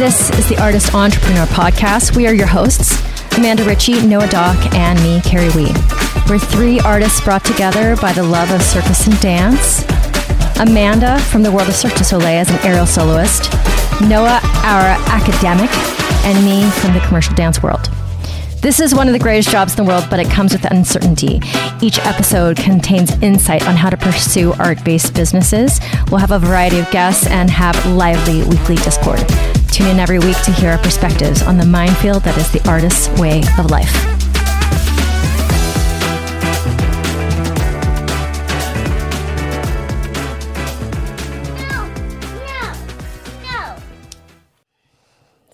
This is the Artist Entrepreneur Podcast. We are your hosts, Amanda Ritchie, Noah Dock, and me, Carrie Wee. We're three artists brought together by the love of circus and dance. Amanda from the world of Cirque du Soleil as an aerial soloist, Noah, our academic, and me from the commercial dance world. This is one of the greatest jobs in the world, but it comes with uncertainty. Each episode contains insight on how to pursue art-based businesses. We'll have a variety of guests and have lively weekly Discord. Tune in every week to hear our perspectives on the minefield that is the artist's way of life.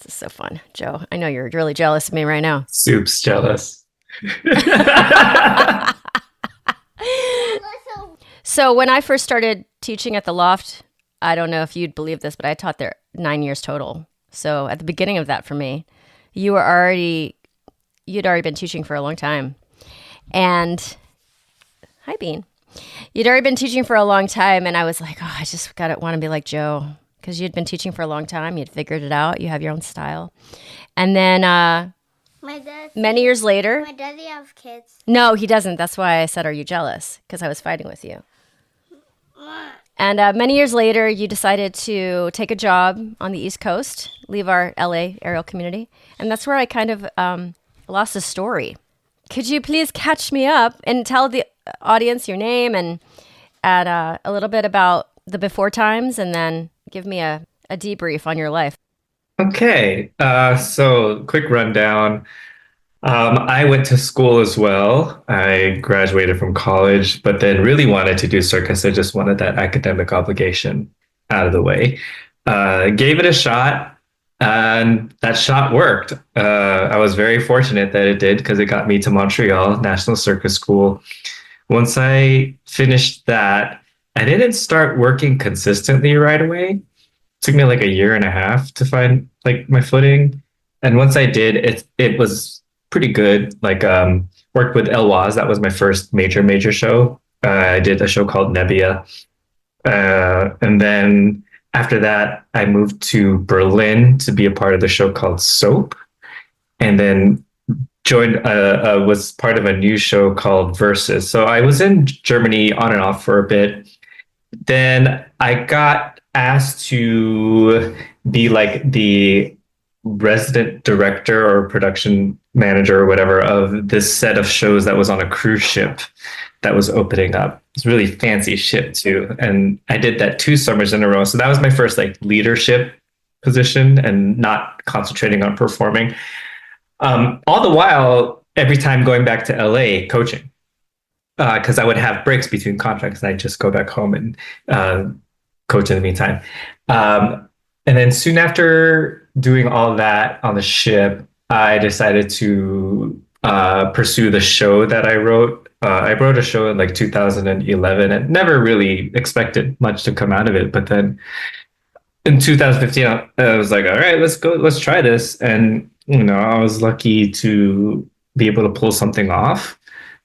So fun. Joe, I know you're really jealous of me right now. Soup's jealous. So when I first started teaching at the Loft, I don't know if you'd believe this, but I taught there 9 years total. So at the beginning of that for me, you'd already been teaching for a long time. And hi, Bean. You'd already been teaching for a long time, and I was like, oh, I just want to be like Joe. Because you'd been teaching for a long time. You'd figured it out. You have your own style. And then many years later... My daddy has kids. No, he doesn't. That's why I said, are you jealous? Because I was fighting with you. And many years later, you decided to take a job on the East Coast, leave our LA aerial community. And that's where I kind of lost the story. Could you please catch me up and tell the audience your name and add a little bit about the before times and then... give me a debrief on your life. Okay, so quick rundown. I went to school as well. I graduated from college, but then really wanted to do circus. I just wanted that academic obligation out of the way. Gave it a shot, and that shot worked. I was very fortunate that it did because it got me to Montreal National Circus School. Once I finished that, I didn't start working consistently right away. It took me like a year and a half to find like my footing. And once I did, it was pretty good. Like worked with Elwaz. That was my first major show. I did a show called Nebbia. And then after that, I moved to Berlin to be a part of the show called Soap. And then was part of a new show called Versus. So I was in Germany on and off for a bit. Then I got asked to be like the resident director or production manager or whatever of this set of shows that was on a cruise ship that was opening up. It's a really fancy ship too. And I did that 2 summers in a row. So that was my first like leadership position and not concentrating on performing. All the while, every time going back to LA coaching. Because I would have breaks between contracts and I'd just go back home and coach in the meantime. And then soon after doing all that on the ship, I decided to pursue the show that I wrote. I wrote a show in like 2011 and never really expected much to come out of it. But then in 2015, I was like, all right, let's try this. And, I was lucky to be able to pull something off.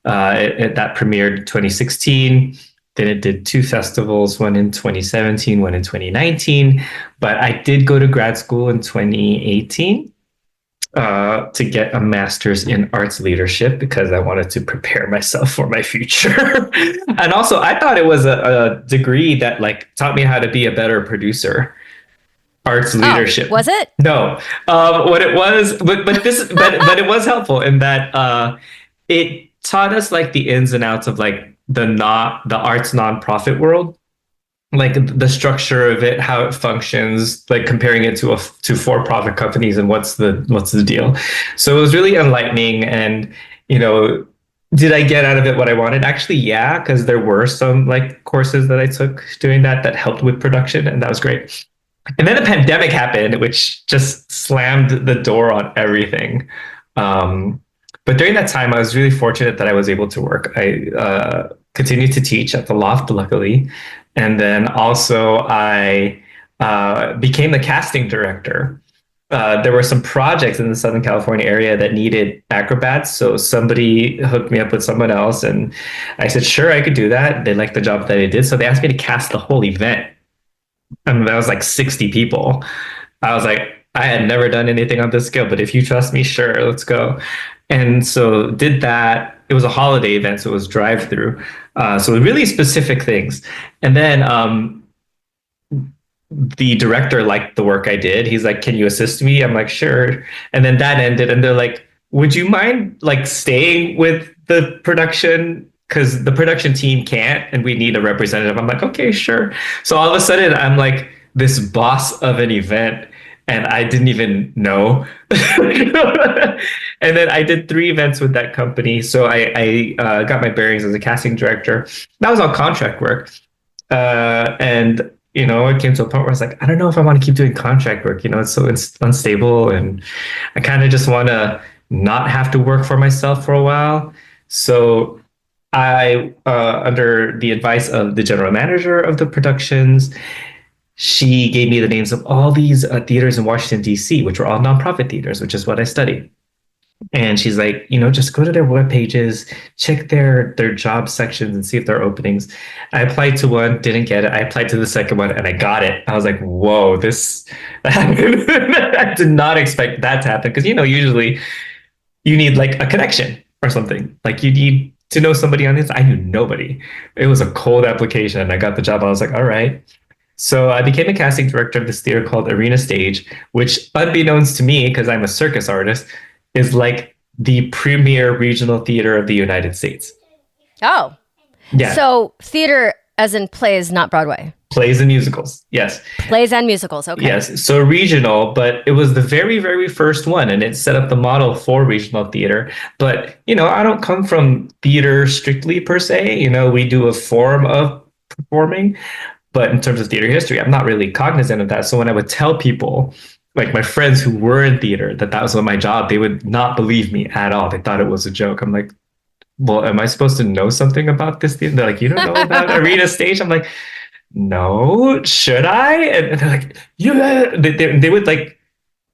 That premiered 2016. Then it did 2 festivals, one in 2017, one in 2019. But I did go to grad school in 2018 to get a master's in arts leadership because I wanted to prepare myself for my future. And also, I thought it was a degree that like taught me how to be a better producer. Arts leadership. Was it? No. What it was, but it was helpful in that it taught us like the ins and outs of like the arts nonprofit world, like the structure of it, how it functions, like comparing it to for-profit companies and what's the deal. So it was really enlightening. And did I get out of it what I wanted? Actually, yeah, because there were some like courses that I took doing that helped with production, and that was great. And then the pandemic happened, which just slammed the door on everything. But during that time, I was really fortunate that I was able to work. I continued to teach at the Loft, luckily. And then also I became the casting director. There were some projects in the Southern California area that needed acrobats. So somebody hooked me up with someone else. And I said, sure, I could do that. They liked the job that I did. So they asked me to cast the whole event. And that was like 60 people. I was like, I had never done anything on this scale, but if you trust me, sure, let's go. And so did that. It was a holiday event, so it was drive through. So really specific things. And then the director liked the work I did. He's like, "Can you assist me?" I'm like, "Sure." And then that ended, and they're like, "Would you mind like staying with the production? Because the production team can't, and we need a representative." I'm like, "Okay, sure." So all of a sudden, I'm like this boss of an event, and I didn't even know. And then I did 3 events with that company. So I got my bearings as a casting director. That was all contract work. And it came to a point where I was like, I don't know if I want to keep doing contract work. It's so unstable, and I kind of just want to not have to work for myself for a while. So I, under the advice of the general manager of the productions, she gave me the names of all these theaters in Washington, D.C., which were all nonprofit theaters, which is what I studied. And she's like, just go to their web pages, check their job sections and see if there are openings. I applied to one, didn't get it. I applied to the second one and I got it. I was like, whoa, this I did not expect that to happen. Because usually you need like a connection or something. Like you need to know somebody on this. I knew nobody. It was a cold application and I got the job. I was like, all right. So I became a casting director of this theater called Arena Stage, which, unbeknownst to me, because I'm a circus artist, is like the premier regional theater of the United States. Oh. Yeah. So theater as in plays, not Broadway. Plays and musicals. Yes. Plays and musicals. Okay. Yes. So regional, but it was the very, very first one, and it set up the model for regional theater. But, I don't come from theater strictly per se. We do a form of performing, but in terms of theater history, I'm not really cognizant of that. So when I would tell people, like my friends who were in theater, that was my job, they would not believe me at all. They thought it was a joke. I'm like, well, am I supposed to know something about this theater? They're like, you don't know about Arena Stage? I'm like, no, should I? And they're like, yeah. They would like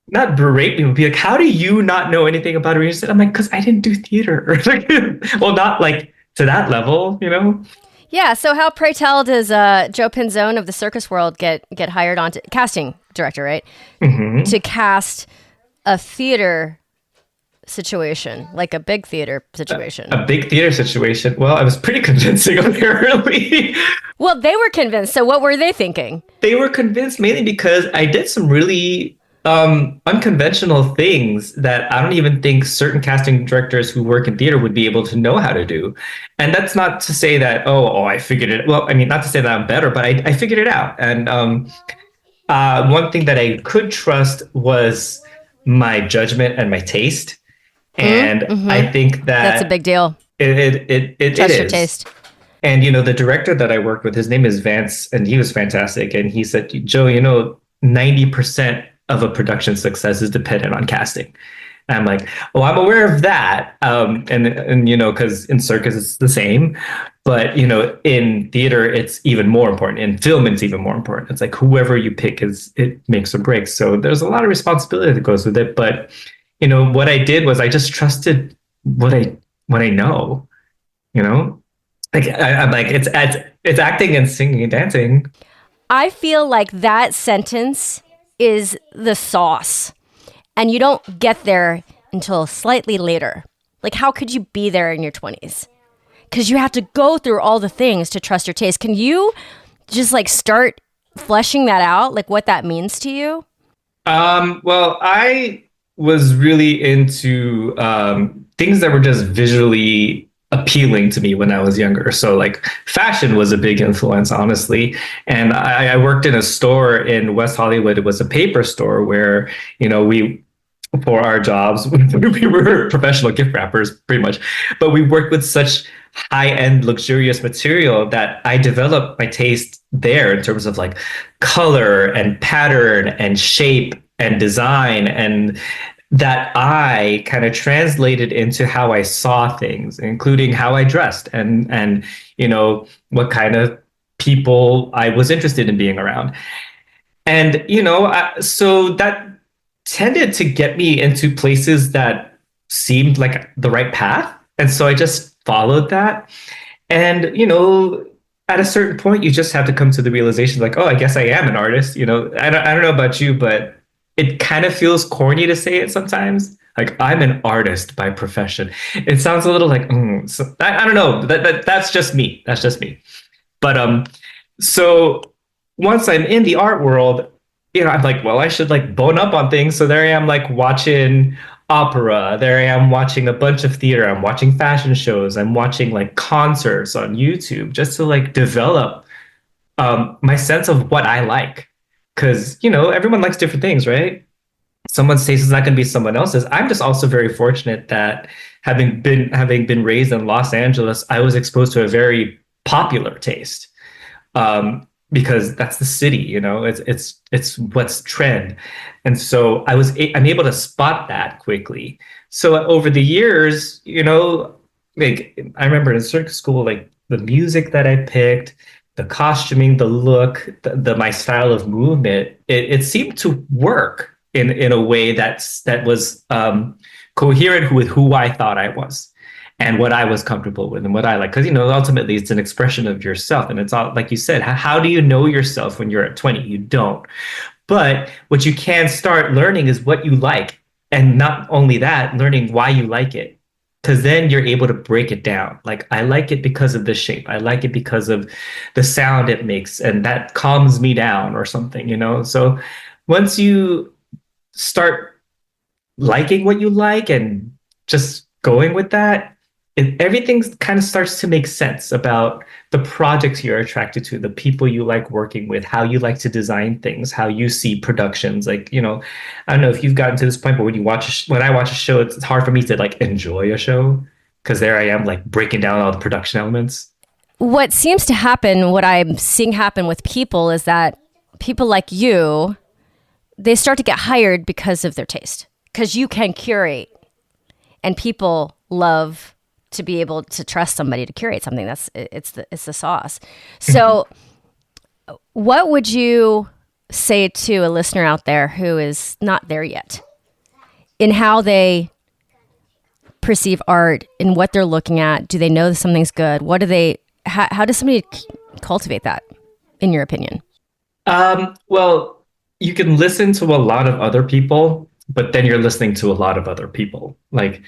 not berate me, but be like, how do you not know anything about Arena Stage? I'm like, because I didn't do theater. Well, not like to that level, Yeah. So how, pray tell, does Joe Pinzon of the circus world get hired on to casting director, right? Mm-hmm. To cast a theater situation, like a big theater situation. A big theater situation. Well, I was pretty convincing, apparently. Well, they were convinced. So what were they thinking? They were convinced mainly because I did some really unconventional things that I don't even think certain casting directors who work in theater would be able to know how to do. And that's not to say that, I figured it. Well, I mean, not to say that I'm better, but I figured it out. And one thing that I could trust was my judgment and my taste. And I think that that's a big deal. It Trust is. your taste. And, the director that I worked with, his name is Vance, and he was fantastic. And he said, Joe, 90% of a production success is dependent on casting. And I'm like, oh, I'm aware of that. And because in circus it's the same, but in theater it's even more important. In film it's even more important. It's like whoever you pick it makes or breaks. So there's a lot of responsibility that goes with it. But what I did was I just trusted what I know. Like I'm like it's acting and singing and dancing. I feel like that sentence is the sauce. And you don't get there until slightly later. Like, how could you be there in your 20s? Because you have to go through all the things to trust your taste. Can you just like start fleshing that out, like what that means to you? Well, I was really into things that were just visually appealing to me when I was younger. So like fashion was a big influence, honestly. And I worked in a store in West Hollywood. It was a paper store where, we, for our jobs, we were professional gift wrappers pretty much, but we worked with such high-end luxurious material that I developed my taste there in terms of like color and pattern and shape and design, and that I kind of translated into how I saw things, including how I dressed and what kind of people I was interested in being around. And so that tended to get me into places that seemed like the right path. And so I just followed that. And at a certain point you just have to come to the realization like, oh, I guess I am an artist. I don't know about you, but it kind of feels corny to say it sometimes. Like I'm an artist by profession. It sounds a little like so, I don't know. That's just me. That's just me. But so once I'm in the art world, I'm like, well, I should like bone up on things. So there I am, like watching opera. There I am watching a bunch of theater. I'm watching fashion shows. I'm watching like concerts on YouTube just to like develop my sense of what I like. Because everyone likes different things, right? Someone's taste is not going to be someone else's. I'm just also very fortunate that having been raised in Los Angeles, I was exposed to a very popular taste, because that's the city. It's what's trend, and so I'm able to spot that quickly. So over the years, like I remember in circus school, like the music that I picked, the costuming, the look, my style of movement, it seemed to work in a way that was coherent with who I thought I was and what I was comfortable with and what I like. Because ultimately it's an expression of yourself, and it's all like you said. How do you know yourself when you're at 20? You don't. But what you can start learning is what you like, and not only that, learning why you like it. Because then you're able to break it down. Like, I like it because of the shape. I like it because of the sound it makes, and that calms me down or something. So once you start liking what you like and just going with that, everything kind of starts to make sense about the projects you're attracted to, the people you like working with, how you like to design things, how you see productions. Like, I don't know if you've gotten to this point, but when I watch a show, it's hard for me to like enjoy a show because there I am like breaking down all the production elements. What seems to happen, what I'm seeing happen with people is that people like you, they start to get hired because of their taste, because you can curate, and people love to be able to trust somebody to curate something. It's the sauce. So what would you say to a listener out there who is not there yet in how they perceive art, in what they're looking at? Do they know that something's good? How does somebody cultivate that, in your opinion? Well, you can listen to a lot of other people, but then you're listening to a lot of other people. Like,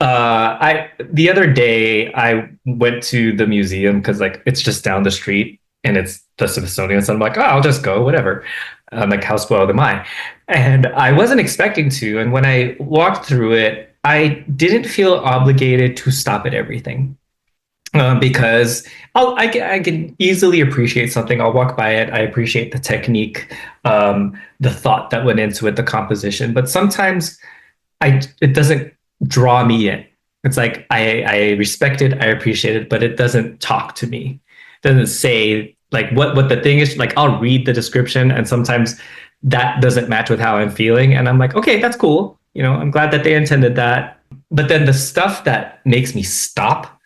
I the other day I went to the museum because like it's just down the street and it's the Smithsonian. So I'm like, oh, I'll just go, whatever. I'm like, how spoiled am I? And I wasn't expecting to. And when I walked through it, I didn't feel obligated to stop at everything. Because I can easily appreciate something. I'll walk by it. I appreciate the technique, the thought that went into it, the composition. But sometimes it doesn't draw me in. It's like I respect it, I appreciate it, but it doesn't talk to me. It doesn't say like what the thing is. Like, I'll read the description, and sometimes that doesn't match with how I'm feeling, and I'm like, okay, that's cool. I'm glad that they intended that. But then the stuff that makes me stop,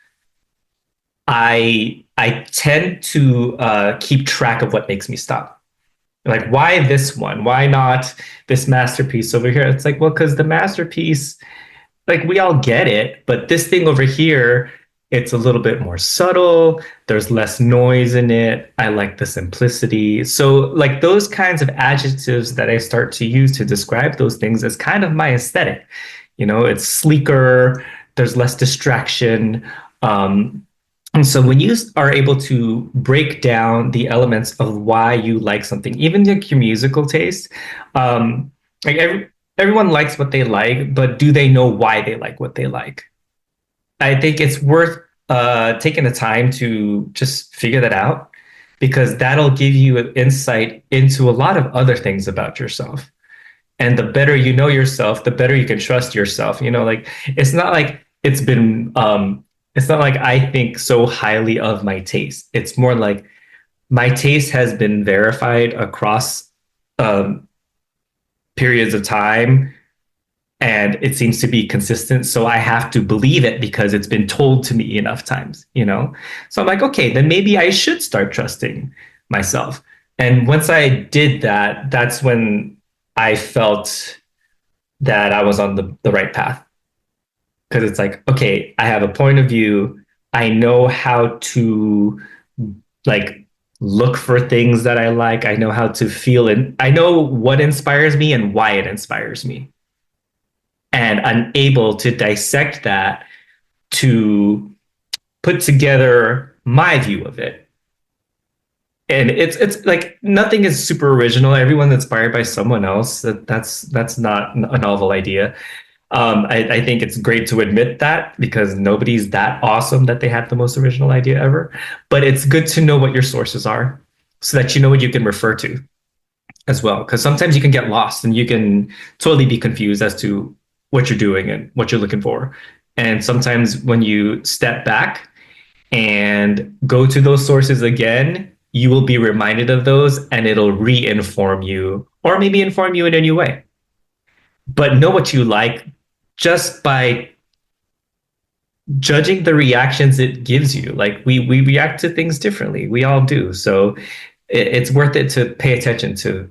I tend to keep track of what makes me stop. Like, why this one? Why not this masterpiece over here? It's like, well, because the masterpiece, like, we all get it, but this thing over here, it's a little bit more subtle. There's less noise in it. I like the simplicity. So, like, those kinds of adjectives that I start to use to describe those things is kind of my aesthetic. It's sleeker. There's less distraction. And so when you are able to break down the elements of why you like something, even like your musical taste, like everyone likes what they like, but do they know why they like what they like? I think it's worth taking the time to just figure that out, because that'll give you an insight into a lot of other things about yourself. And the better you know yourself, the better you can trust yourself. Like, it's not like it's not like I think so highly of my taste. It's more like my taste has been verified across um, periods of time, and it seems to be consistent. So I have to believe it because it's been told to me enough times. So I'm like, okay, then maybe I should start trusting myself. And once I did that, that's when I felt that I was on the right path. Because it's like, okay, I have a point of view. I know how to like look for things that I like. I know how to feel, and I know what inspires me and why it inspires me. And I'm able to dissect that to put together my view of it. And it's like nothing is super original. Everyone's inspired by someone else. That's not a novel idea. I think it's great to admit that because nobody's that awesome that they had the most original idea ever. But it's good to know what your sources are so that you know what you can refer to as well. Because sometimes you can get lost and you can totally be confused as to what you're doing and what you're looking for. And sometimes when you step back and go to those sources again, you will be reminded of those and it'll re-inform you or maybe inform you in a new way. But know what you like just by judging the reactions it gives you. Like we react to things differently. We all do. So it's worth it to pay attention to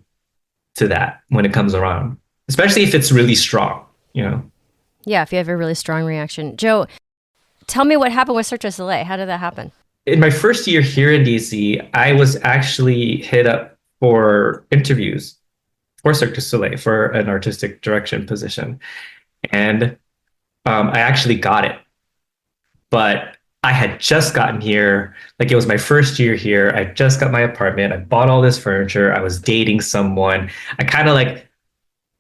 that when it comes around, especially if it's really strong, you know? Yeah, if you have a really strong reaction. Joe, tell me what happened with Cirque du Soleil. How did that happen? In my first year here in DC, I was actually hit up for interviews for Cirque du Soleil for an artistic direction position. And I actually got it. But I had just gotten here. Like it was my first year here. I just got my apartment. I bought all this furniture. I was dating someone. I kind of like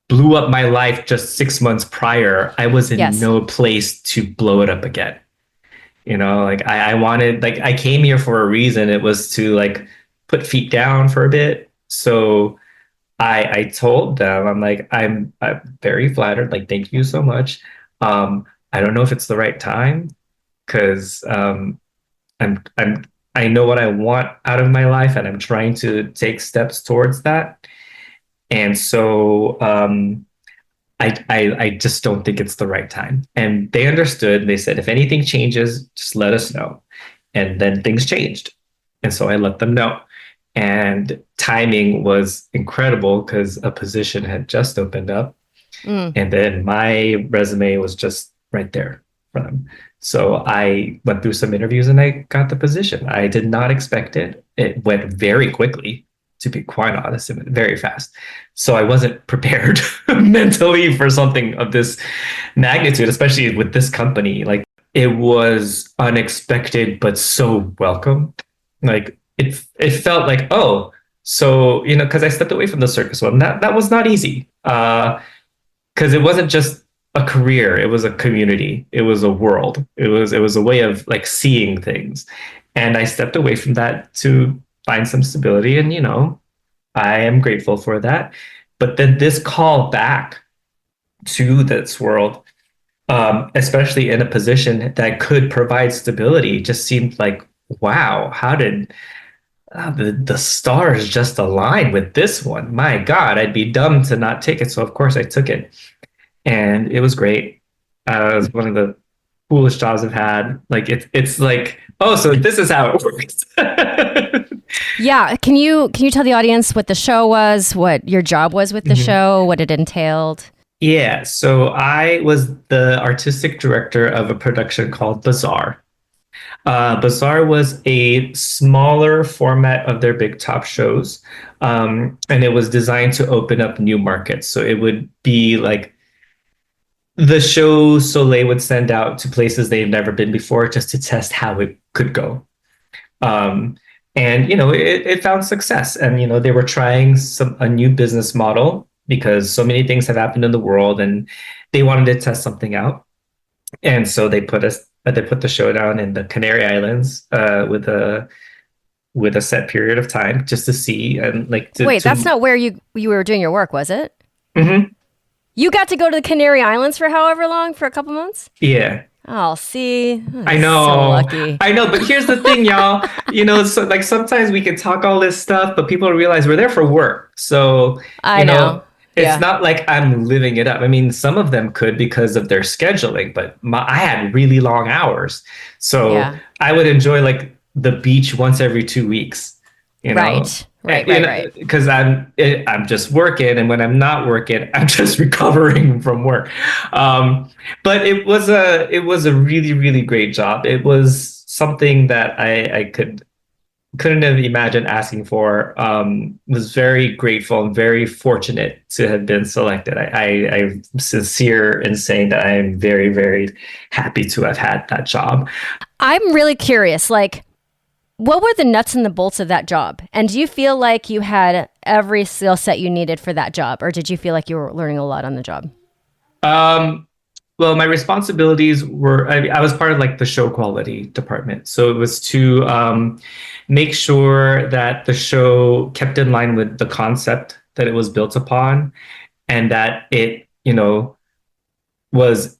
blew up my life just 6 months prior. I was in no place to blow it up again. You know, like I wanted, like I came here for a reason. It was to like put feet down for a bit. So I told them, I'm very flattered. Like, thank you so much. I don't know if it's the right time because I'm I know what I want out of my life and I'm trying to take steps towards that. And so I just don't think it's the right time. And they understood. They said, if anything changes, just let us know. And then things changed. And so I let them know. And timing was incredible because a position had just opened up. And then my resume was just right there for them. So I went through some interviews and I got the position. I did not expect it. It went very quickly, to be quite honest, it went very fast. So I wasn't prepared mentally for something of this magnitude, especially with this company. Like it was unexpected, but so welcome. Like it felt like, oh, so, you know, because I stepped away from the circus one. That was not easy. Because it wasn't just a career, it was a community, it was a world, it was a way of like seeing things. And I stepped away from that to find some stability. And, you know, I am grateful for that. But then this call back to this world, especially in a position that could provide stability, just seemed like, wow, how did the stars just align with this one? My God, I'd be dumb to not take it. So of course I took it, and it was great. It was one of the coolest jobs I've had. Like it's like, oh, so this is how it works. Yeah, can you tell the audience what the show was, what your job was with the show, what it entailed? Yeah, so I was the artistic director of a production called Bazaar. Bazaar was a smaller format of their big top shows, and it was designed to open up new markets. So it would be like the show Soleil would send out to places they've never been before just to test how it could go. And, you know, it found success. And, you know, they were trying a new business model because so many things have happened in the world and they wanted to test something out. And so they put the show down in the Canary Islands with a set period of time just to see and like Wait, that's not where you were doing your work, was it? Mm-hmm. You got to go to the Canary Islands for however long, for a couple months? Yeah. Oh, see, I know. So lucky. I know, but here's the thing, y'all. You know, so like sometimes we can talk all this stuff, but people realize we're there for work. So I know. It's not like I'm living it up. I mean, some of them could because of their scheduling, but I had really long hours. So I would enjoy like the beach once every 2 weeks, you know? Right. Because I'm just working, and when I'm not working, I'm just recovering from work. But it was a really, really great job. It was something that I could couldn't have imagined asking for. Was very grateful and very fortunate to have been selected. I'm sincere in saying that I am very, very happy to have had that job. I'm really curious, like, what were the nuts and the bolts of that job? And do you feel like you had every skill set you needed for that job? Or did you feel like you were learning a lot on the job? Um, well, my responsibilities were I was part of like the show quality department. So it was to make sure that the show kept in line with the concept that it was built upon and that it, was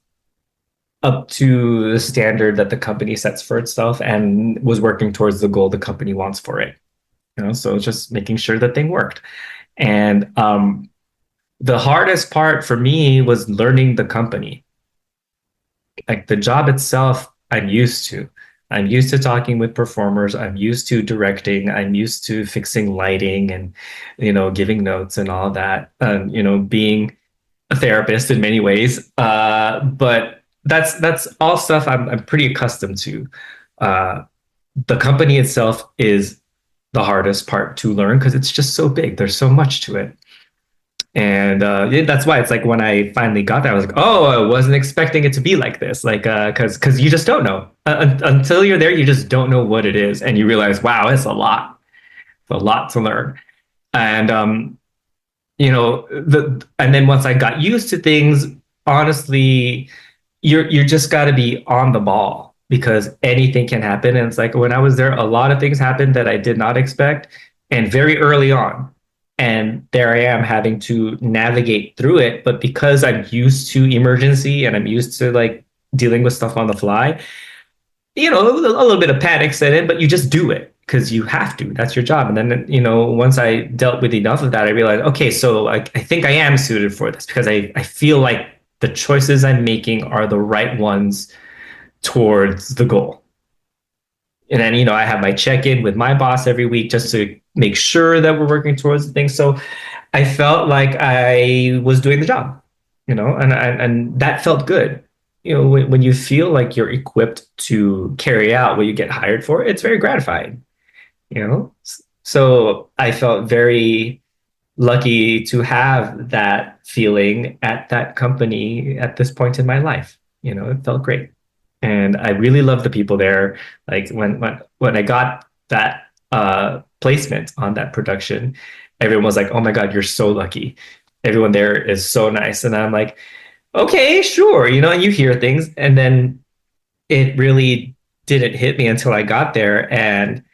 up to the standard that the company sets for itself and was working towards the goal the company wants for it. So just making sure that thing worked. And the hardest part for me was learning the company. Like the job itself, I'm used to. I'm used to talking with performers. I'm used to directing. I'm used to fixing lighting and, giving notes and all that. Being a therapist in many ways. But that's all stuff I'm pretty accustomed to. Uh, the company itself is the hardest part to learn because it's just so big. There's so much to it. And yeah, that's why it's like when I finally got there, I was like, oh, I wasn't expecting it to be like this. Like, because you just don't know until you're there, you just don't know what it is, and you realize, wow, it's a lot to learn. And and then once I got used to things, honestly, you're just got to be on the ball because anything can happen. And it's like when I was there, a lot of things happened that I did not expect, and very early on. And there I am having to navigate through it. But because I'm used to emergency and I'm used to like dealing with stuff on the fly, a little bit of panic set in, but you just do it because you have to. That's your job. And then, once I dealt with enough of that, I realized, okay, so I think I am suited for this because I feel like the choices I'm making are the right ones towards the goal. And then, I have my check-in with my boss every week just to make sure that we're working towards the thing. So I felt like I was doing the job, and that felt good. When you feel like you're equipped to carry out what you get hired for, it's very gratifying, you know? So I felt very lucky to have that feeling at that company at this point in my life. It felt great. And I really love the people there. Like when I got that placement on that production, everyone was like, "Oh my God, you're so lucky. Everyone there is so nice." And I'm like, "Okay, sure." You hear things, and then it really didn't hit me until I got there. And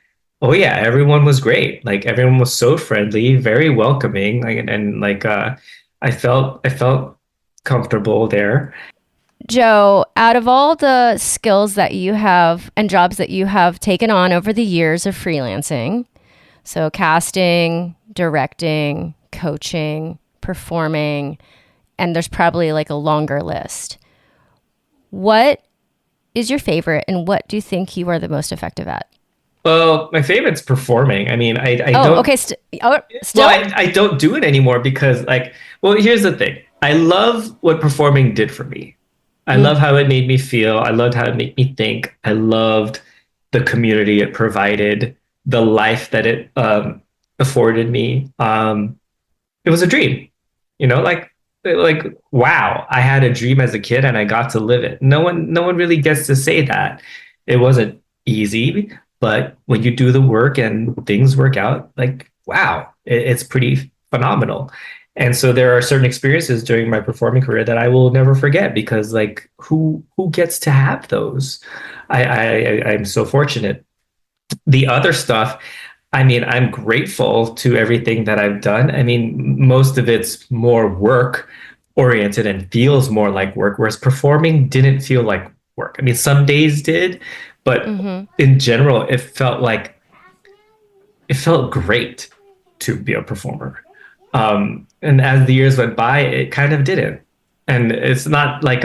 oh yeah, everyone was great. Like everyone was so friendly, very welcoming, and like I felt comfortable there. Joe, out of all the skills that you have and jobs that you have taken on over the years of freelancing, so casting, directing, coaching, performing, and there's probably like a longer list. What is your favorite and what do you think you are the most effective at? Well, my favorite's performing. I mean, I Oh, don't. okay. Still? Well, I don't do it anymore because, like, well, here's the thing. I love what performing did for me. I Mm, love how it made me feel. I loved how it made me think. I loved the community it provided, the life that it afforded me. It was a dream, like wow, I had a dream as a kid and I got to live it. No one really gets to say that. It wasn't easy, but when you do the work and things work out, like wow, it's pretty phenomenal. And so there are certain experiences during my performing career that I will never forget because like who gets to have those? I'm so fortunate. The other stuff, I mean, I'm grateful to everything that I've done. I mean, most of it's more work oriented and feels more like work, whereas performing didn't feel like work. I mean, some days did, but mm-hmm. in general, it felt great to be a performer. And as the years went by, it kind of didn't. And it's not like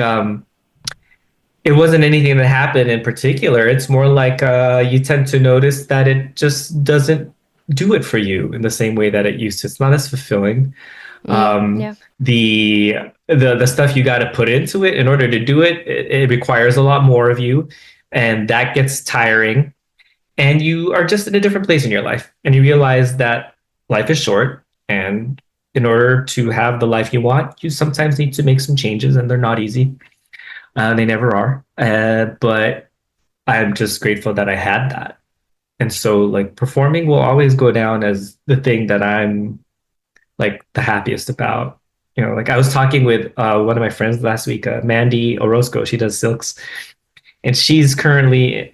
it wasn't anything that happened in particular. It's more like you tend to notice that it just doesn't do it for you in the same way that it used to. It's not as fulfilling. Yeah. The stuff you got to put into it in order to do it, it requires a lot more of you, and that gets tiring. and you are just in a different place in your life, and you realize that life is short, and in order to have the life you want, you sometimes need to make some changes, and they're not easy. They never are. But I'm just grateful that I had that. And so, like, performing will always go down as the thing that I'm like the happiest about. Like I was talking with one of my friends last week, Mandy Orozco. She does silks, and she's currently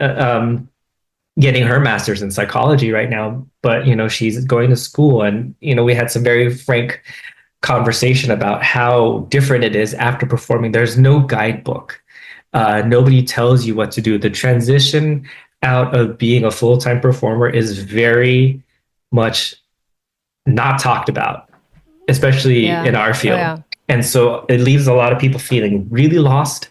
getting her master's in psychology right now. But she's going to school, and we had some very frank conversation about how different it is after performing. There's no guidebook. Nobody tells you what to do. The transition out of being a full-time performer is very much not talked about, especially Yeah. in our Oh, field. yeah. And so it leaves a lot of people feeling really lost.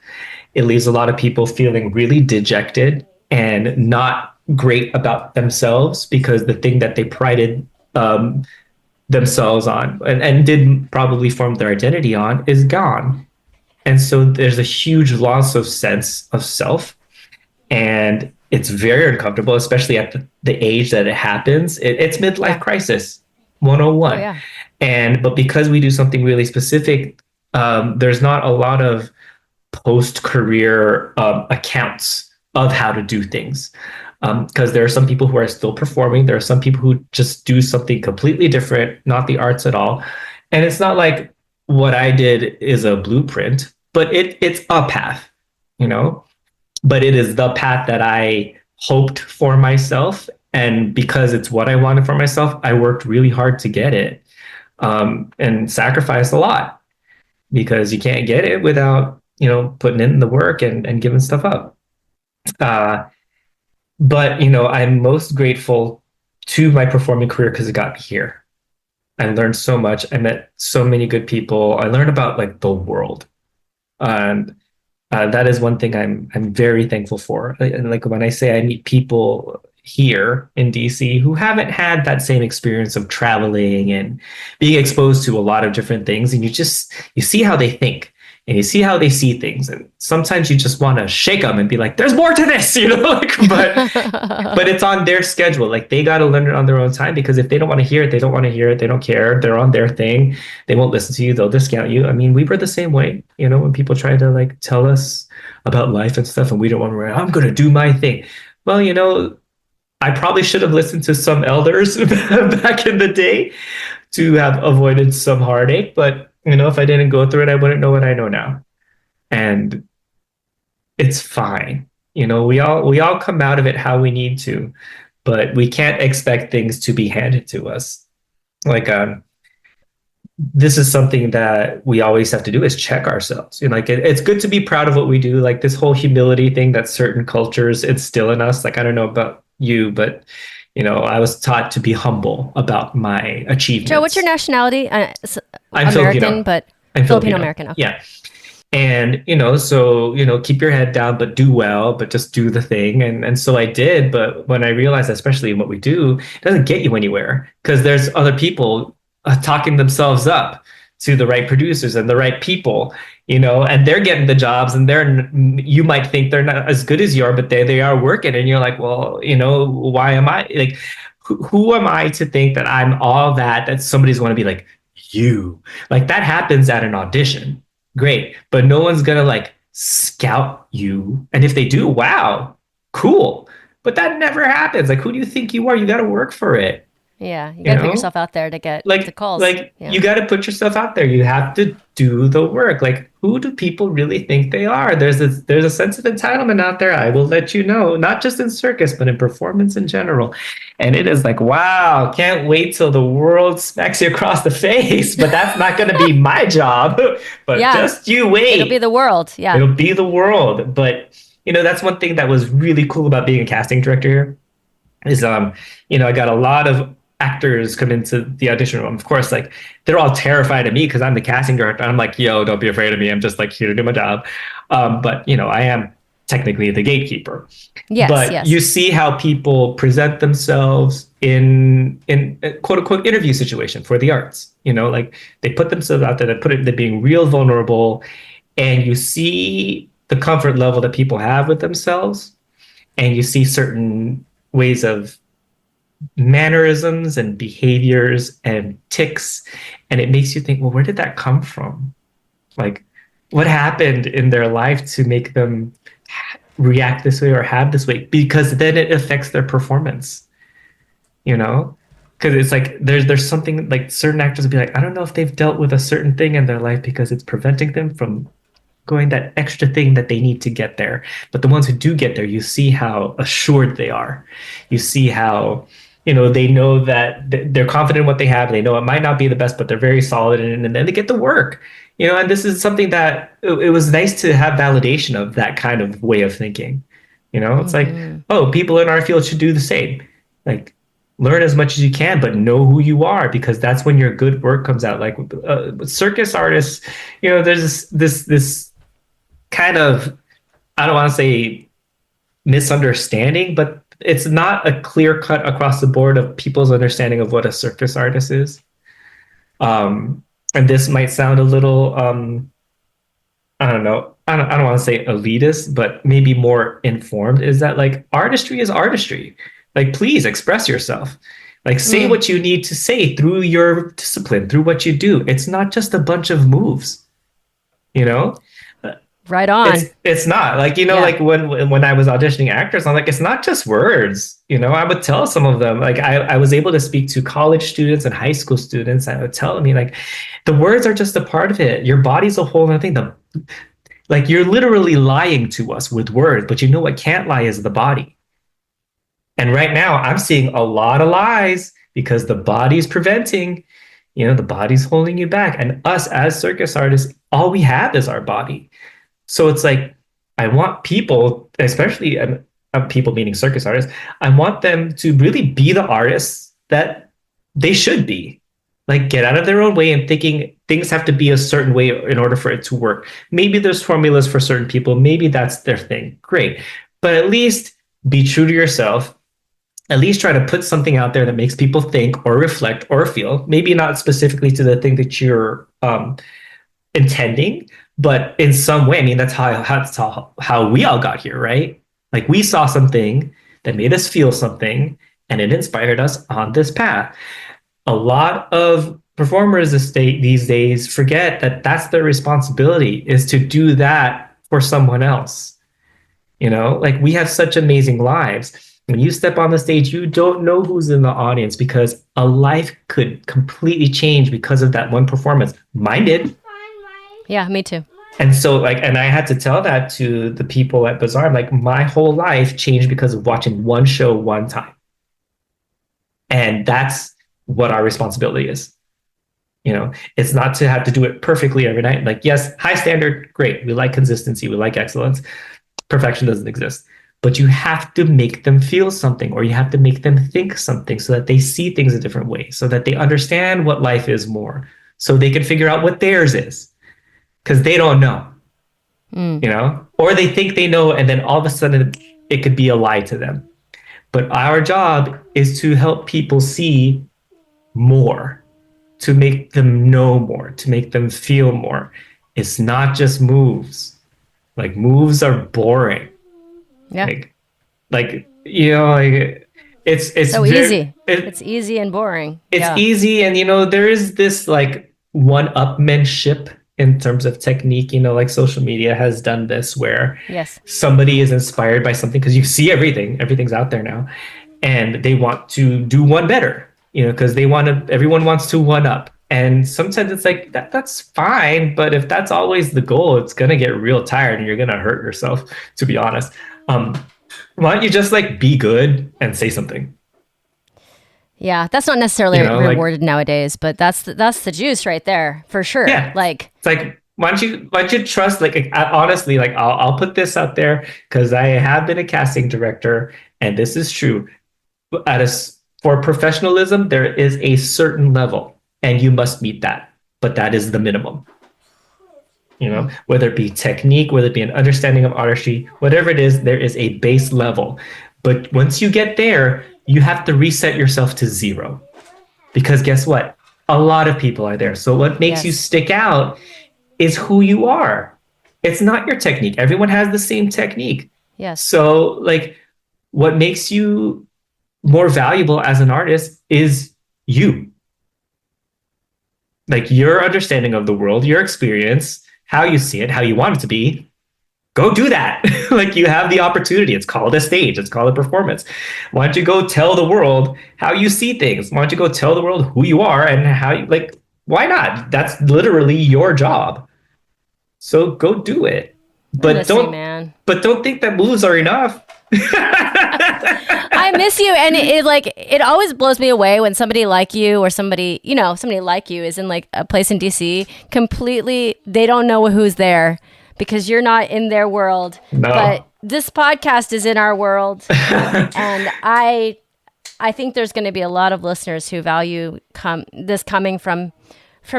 It leaves a lot of people feeling really dejected and not great about themselves, because the thing that they prided themselves on, and did probably form their identity on, is gone. And so there's a huge loss of sense of self, and it's very uncomfortable, especially at the age that it happens. It's midlife Yeah. crisis Oh, 101. yeah. But because we do something really specific, there's not a lot of post-career accounts of how to do things. Because there are some people who are still performing. There are some people who just do something completely different, not the arts at all. And it's not like what I did is a blueprint, but it's a path, you know? But it is the path that I hoped for myself. And because it's what I wanted for myself, I worked really hard to get it, and sacrificed a lot, because you can't get it without, putting in the work and giving stuff up. Uh, but, I'm most grateful to my performing career because it got me here. I learned so much. I met so many good people. I learned about like the world. And that is one thing I'm very thankful for. And like when I say I meet people here in DC who haven't had that same experience of traveling and being exposed to a lot of different things, and you see how they think, and you see how they see things, and sometimes you just want to shake them and be like, "There's more to this," like, but it's on their schedule. Like they got to learn it on their own time, because if they don't want to hear it, they don't want to hear it. They don't care. They're on their thing. They won't listen to you. They'll discount you. I mean, we were the same way, when people try to like tell us about life and stuff, and we don't want to. I'm going to do my thing. Well, I probably should have listened to some elders back in the day to have avoided some heartache. But if I didn't go through it, I wouldn't know what I know now. And it's fine. We all come out of it how we need to, but we can't expect things to be handed to us. Like this is something that we always have to do, is check ourselves. Like it's good to be proud of what we do. Like this whole humility thing that certain cultures instill in us. Like I don't know about you, but I was taught to be humble about my achievements. Joe, what's your nationality? I'm American, Filipino. but I'm Filipino American. Okay. Yeah. And, so, keep your head down, but do well, but just do the thing. And so I did. But when I realized, especially in what we do, it doesn't get you anywhere, because there's other people talking themselves up to the right producers and the right people, and they're getting the jobs, and you might think they're not as good as you are, but they are working. And you're like, well, why am I like, who am I to think that I'm all that somebody's going to be like, you, like that happens at an audition. Great. But no one's going to like scout you. And if they do, wow, cool. But that never happens. Like, who do you think you are? You got to work for it. Yeah. You got to put yourself out there to get the calls. Like Yeah. you got to put yourself out there. You have to do the work. Like, who do people really think they are? There's a sense of entitlement out there. I will let you know, not just in circus, but in performance in general. And it is like, wow, can't wait till the world smacks you across the face. But that's not going to be my job. But just you wait. It'll be the world. Yeah. It'll be the world. But, that's one thing that was really cool about being a casting director here is, I got a lot of actors come into the audition room. Of course, like they're all terrified of me because I'm the casting director. I'm like, yo, don't be afraid of me. I'm just like here to do my job. But I am technically the gatekeeper. Yes, but yes. You see how people present themselves in a quote unquote interview situation for the arts. Like they put themselves out there, they're being real vulnerable, and you see the comfort level that people have with themselves, and you see certain ways of mannerisms and behaviors and ticks. And it makes you think, well, where did that come from? Like, what happened in their life to make them react this way or have this way? Because then it affects their performance, you know? Because it's like there's something like certain actors will be like, I don't know if they've dealt with a certain thing in their life because it's preventing them from going that extra thing that they need to get there. But the ones who do get there, you see how assured they are. You see how, they know that they're confident in what they have. They know it might not be the best, but they're very solid in it, and then they get to work. And this is something that it was nice to have validation of that kind of way of thinking. It's like, oh, people in our field should do the same. Like, learn as much as you can, but know who you are, because that's when your good work comes out. Like circus artists, there's this kind of, I don't want to say misunderstanding, but it's not a clear cut across the board of people's understanding of what a circus artist is. And this might sound a little, I don't know, I don't want to say elitist, but maybe more informed, is that like artistry is artistry. Like, please express yourself. Like, say what you need to say through your discipline, through what you do. It's not just a bunch of moves, you know? Right on. It's not like, like when I was auditioning actors, I'm like, it's not just words. I would tell some of them, like I was able to speak to college students and high school students. I would tell them, like, the words are just a part of it. Your body's a whole other thing. Like, you're literally lying to us with words, but what can't lie is the body. And right now I'm seeing a lot of lies because the body's preventing, the body's holding you back. And us as circus artists, all we have is our body. So it's like, I want people, especially people meaning circus artists, I want them to really be the artists that they should be. Like, get out of their own way and thinking things have to be a certain way in order for it to work. Maybe there's formulas for certain people. Maybe that's their thing. Great. But at least be true to yourself. At least try to put something out there that makes people think or reflect or feel. Maybe not specifically to the thing that you're intending, but in some way. I mean, that's how we all got here, right? Like, we saw something that made us feel something, and it inspired us on this path. A lot of performers these days forget that that's their responsibility, is to do that for someone else. Like, we have such amazing lives. When you step on the stage, you don't know who's in the audience, because a life could completely change because of that one performance. Mine did. Yeah, me too. And so, and I had to tell that to the people at Bazaar. I'm like, my whole life changed because of watching one show one time. And that's what our responsibility is. It's not to have to do it perfectly every night. Like, yes, high standard, great. We like consistency. We like excellence. Perfection doesn't exist. But you have to make them feel something, or you have to make them think something, so that they see things a different way, so that they understand what life is more, so they can figure out what theirs is, because they don't know, or they think they know, and then all of a sudden it could be a lie to them. But our job is to help people see more, to make them know more, to make them feel more. It's not just moves. Like, moves are boring. Yeah. Like it's so easy. It's easy and boring. It's easy, and there is this like one-upmanship in terms of technique. Like, social media has done this, where somebody is inspired by something because you see everything's out there now, and they want to do one better. Because everyone wants to one up. And sometimes it's like that's fine, but if that's always the goal, it's gonna get real tired and you're gonna hurt yourself, to be honest. Why don't you just like be good and say something? Yeah, that's not necessarily rewarded nowadays, but that's the juice right there for sure. Yeah. Like, it's like, why don't you trust? Like, honestly, like I'll put this out there because I have been a casting director, and this is true. For professionalism, there is a certain level, and you must meet that, but that is the minimum. Whether it be technique, whether it be an understanding of artistry, whatever it is, there is a base level. But once you get there, you have to reset yourself to zero, because guess what? A lot of people are there. So what makes you stick out is who you are. It's not your technique. Everyone has the same technique. Yes. So like, what makes you more valuable as an artist is you. Like your understanding of the world, your experience, how you see it, how you want it to be. Go do that. Like you have the opportunity. It's called a stage. It's called a performance. Why don't you go tell the world how you see things? Why don't you go tell the world who you are and how you like, why not? That's literally your job. So go do it. But don't think that moves are enough. I miss you, and it always blows me away when somebody like you or somebody like you is in like a place in DC completely, they don't know who's there because you're not in their world. No. But this podcast is in our world. And I think there's going to be a lot of listeners who value this coming from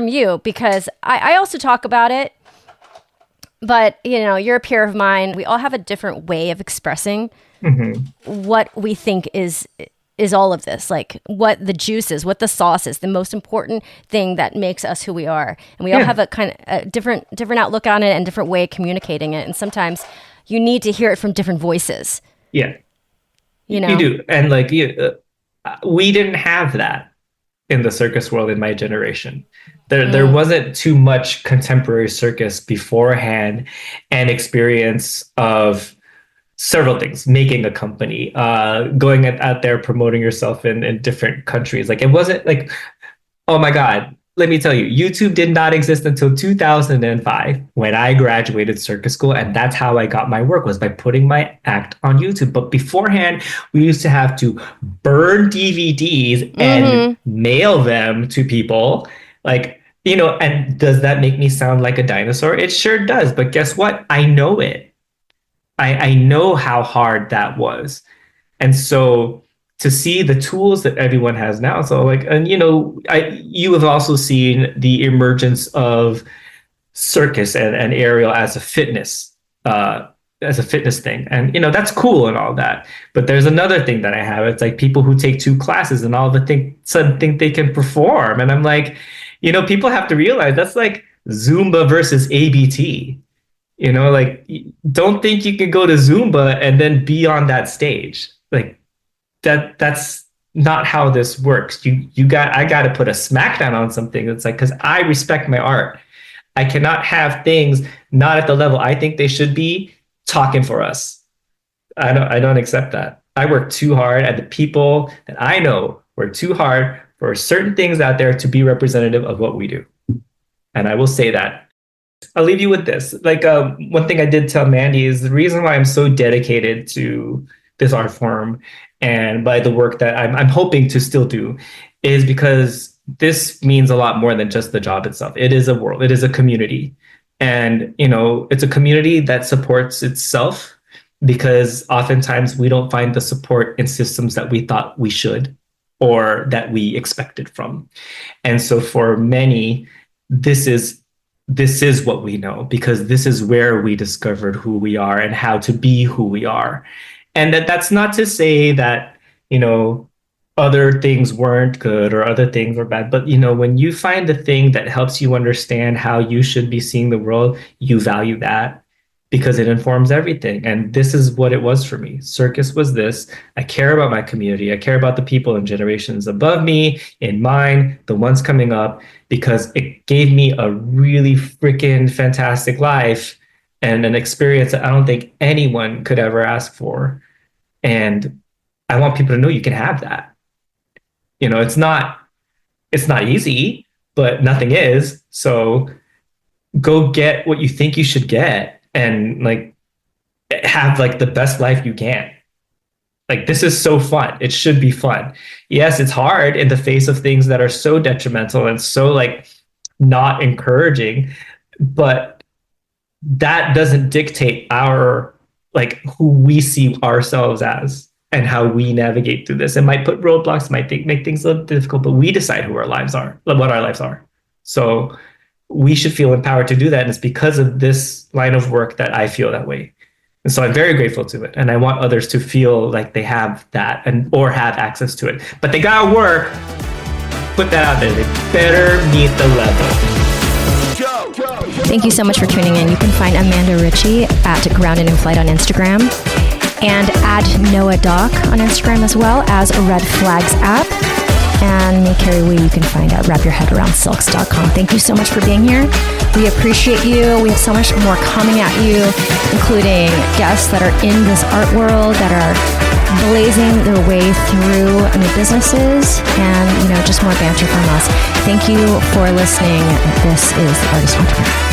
you, because I also talk about it. But, you're a peer of mine. We all have a different way of expressing what we think is all of this, like what the juice is, what the sauce is, the most important thing that makes us who we are. And we all have a kind of a different outlook on it and different way of communicating it. And sometimes you need to hear it from different voices. Yeah. You do. And we didn't have that in the circus world in my generation. There wasn't too much contemporary circus beforehand and experience of several things, making a company, going out there, promoting yourself in different countries. Like it wasn't like, oh my God, let me tell you, YouTube did not exist until 2005 when I graduated circus school. And that's how I got my work, was by putting my act on YouTube. But beforehand, we used to have to burn DVDs and mail them to people. And does that make me sound like a dinosaur? It sure does. But guess what? I know it. I know how hard that was. And so to see the tools that everyone has now. So you have also seen the emergence of circus and aerial as a fitness thing. And, that's cool and all that. But there's another thing that I have. It's like people who take 2 classes and all of a sudden think they can perform. And I'm like, people have to realize that's like Zumba versus ABT. Don't think you can go to Zumba and then be on that stage. Like that's not how this works. I got to put a smackdown on something. It's like, because I respect my art. I cannot have things not at the level I think they should be talking for us. I don't accept that. I work too hard, and the people that I know work too hard for certain things out there to be representative of what we do. And I will say that. I'll leave you with this. One thing I did tell Mandy is the reason why I'm so dedicated to this art form and by the work that I'm hoping to still do is because this means a lot more than just the job itself. It is a world. It is a community. And, it's a community that supports itself, because oftentimes we don't find the support in systems that we thought we should or that we expected from. And so for many, this is what we know, because this is where we discovered who we are and how to be who we are. And that's not to say that, other things weren't good or other things were bad. But, when you find the thing that helps you understand how you should be seeing the world, you value that because it informs everything. And this is what it was for me. Circus was this. I care about my community. I care about the people in generations above me, in mine, the ones coming up, because it gave me a really freaking fantastic life and an experience that I don't think anyone could ever ask for. And I want people to know you can have that. It's not easy, but nothing is. So go get what you think you should get and have the best life you can. This is so fun. It should be fun. Yes, it's hard in the face of things that are so detrimental and so not encouraging, but that doesn't dictate our who we see ourselves as and how we navigate through this. It might put roadblocks, might make things a little difficult, but we decide who our lives are, what our lives are. So we should feel empowered to do that. And it's because of this line of work that I feel that way. And so I'm very grateful to it. And I want others to feel like they have that or have access to it. But they gotta work. Put that out there. They better meet the level. Thank you so much for tuning in. You can find Amanda Ritchie at Grounded in Flight on Instagram. and add Noah Doc on Instagram as well as a Red Flags app. And me, Carrie Wee, you can find at wrapyourheadaroundsilks.com. Thank you so much for being here. We appreciate you. We have so much more coming at you, including guests that are in this art world, that are blazing their way through new businesses, and just more banter from us. Thank you for listening. This is The Artist Entrepreneur.